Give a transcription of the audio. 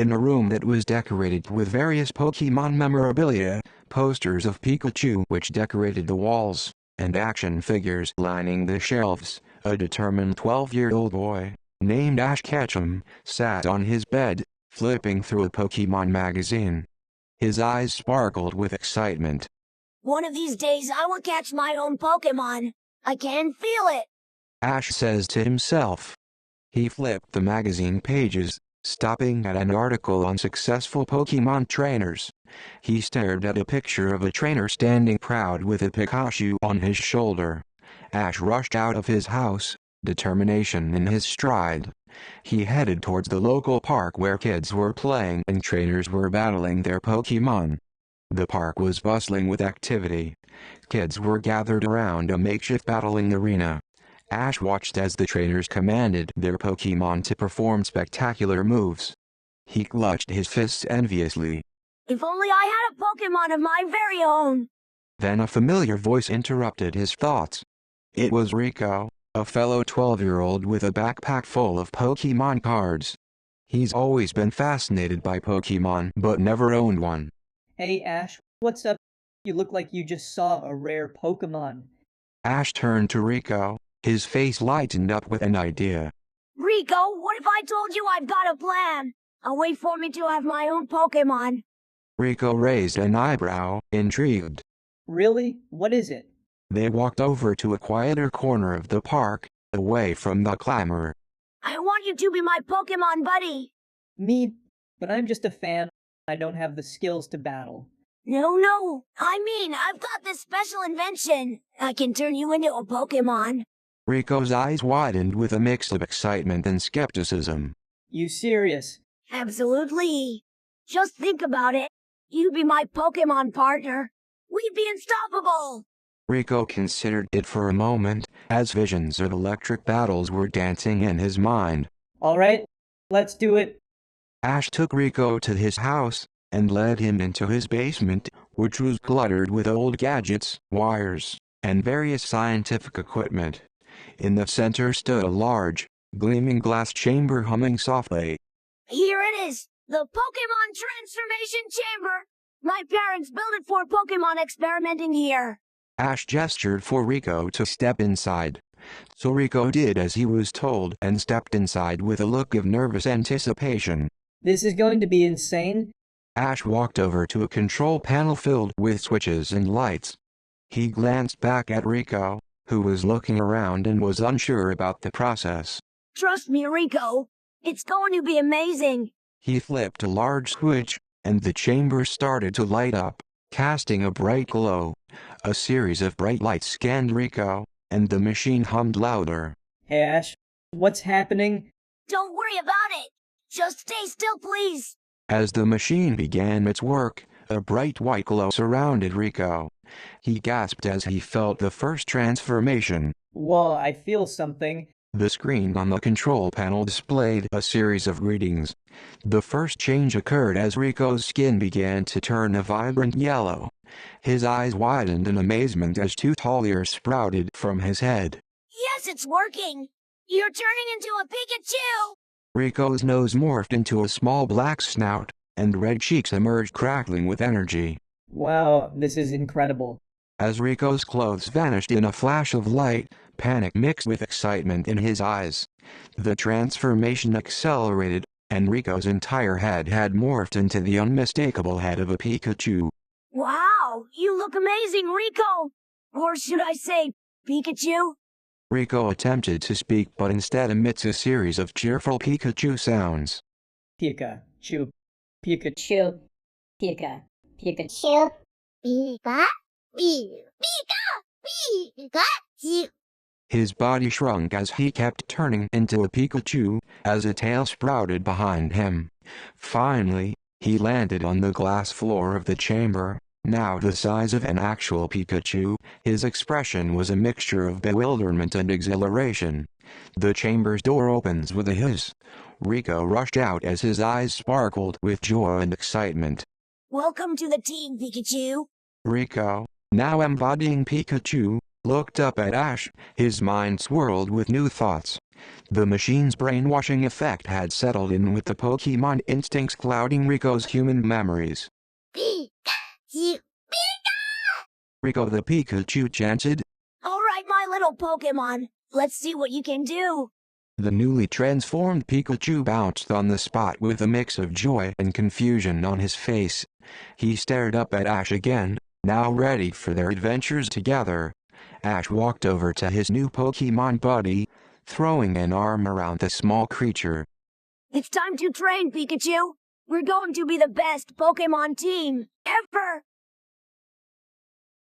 in a room that was decorated with various Pokémon memorabilia, posters of Pikachu which decorated the walls, and action figures lining the shelves. A determined 12-year-old boy, named Ash Ketchum, sat on his bed, flipping through a Pokémon magazine. His eyes sparkled with excitement. One of these days I will catch my own Pokémon. I can feel it. Ash says to himself. He flipped the magazine pages, stopping at an article on successful Pokémon trainers. He stared at a picture of a trainer standing proud with a Pikachu on his shoulder. Ash rushed out of his house, determination in his stride. He headed towards the local park where kids were playing and trainers were battling their Pokémon. The park was bustling with activity. Kids were gathered around a makeshift battling arena. Ash watched as the trainers commanded their Pokémon to perform spectacular moves. He clutched his fists enviously. If only I had a Pokémon of my very own. Then a familiar voice interrupted his thoughts. It was Rico, a fellow 12-year-old with a backpack full of Pokémon cards. He's always been fascinated by Pokémon but never owned one. Hey Ash, what's up? You look like you just saw a rare Pokémon. Ash turned to Rico, his face lightened up with an idea. Rico, what if I told you I've got a plan? A way for me to have my own Pokémon. Rico raised an eyebrow, intrigued. Really? What is it? They walked over to a quieter corner of the park, away from the clamor. I want you to be my Pokémon buddy. Me? But I'm just a fan. I don't have the skills to battle. No. I mean, I've got this special invention. I can turn you into a Pokémon. Rico's eyes widened with a mix of excitement and skepticism. You serious? Absolutely. Just think about it. You be my Pokémon partner. We'd be unstoppable. Rico considered it for a moment, as visions of electric battles were dancing in his mind. Alright, let's do it. Ash took Rico to his house, and led him into his basement, which was cluttered with old gadgets, wires, and various scientific equipment. In the center stood a large, gleaming glass chamber humming softly. Here it is, the Pokémon Transformation Chamber. My parents built it for Pokémon experimenting here. Ash gestured for Rico to step inside. So Rico did as he was told and stepped inside with a look of nervous anticipation. This is going to be insane. Ash walked over to a control panel filled with switches and lights. He glanced back at Rico, who was looking around and was unsure about the process. Trust me, Rico. It's going to be amazing. He flipped a large switch, and the chamber started to light up, casting a bright glow. A series of bright lights scanned Rico, and the machine hummed louder. Hey Ash, what's happening? Don't worry about it. Just stay still, please. As the machine began its work, a bright white glow surrounded Rico. He gasped as he felt the first transformation. Whoa, I feel something. The screen on the control panel displayed a series of readings. The first change occurred as Rico's skin began to turn a vibrant yellow. His eyes widened in amazement as two tall ears sprouted from his head. Yes, it's working. You're turning into a Pikachu. Rico's nose morphed into a small black snout, and red cheeks emerged crackling with energy. Wow, this is incredible. As Rico's clothes vanished in a flash of light, panic mixed with excitement in his eyes. The transformation accelerated, and Rico's entire head had morphed into the unmistakable head of a Pikachu. Wow, you look amazing, Rico. Or should I say, Pikachu? Rico attempted to speak but instead emits a series of cheerful Pikachu sounds. Pikachu. Pikachu. Pika. Pikachu. Pika. Pikachu. His body shrunk as he kept turning into a Pikachu, as a tail sprouted behind him. Finally, he landed on the glass floor of the chamber, now the size of an actual Pikachu. His expression was a mixture of bewilderment and exhilaration. The chamber's door opens with a hiss. Rico rushed out as his eyes sparkled with joy and excitement. Welcome to the team, Pikachu. Rico, now embodying Pikachu, looked up at Ash, his mind swirled with new thoughts. The machine's brainwashing effect had settled in with the Pokémon instincts clouding Rico's human memories. Pikachu. Rico the Pikachu chanted. Alright, my little Pokemon. Let's see what you can do. The newly transformed Pikachu bounced on the spot with a mix of joy and confusion on his face. He stared up at Ash again, now ready for their adventures together. Ash walked over to his new Pokémon buddy, throwing an arm around the small creature. It's time to train, Pikachu. We're going to be the best Pokemon team ever.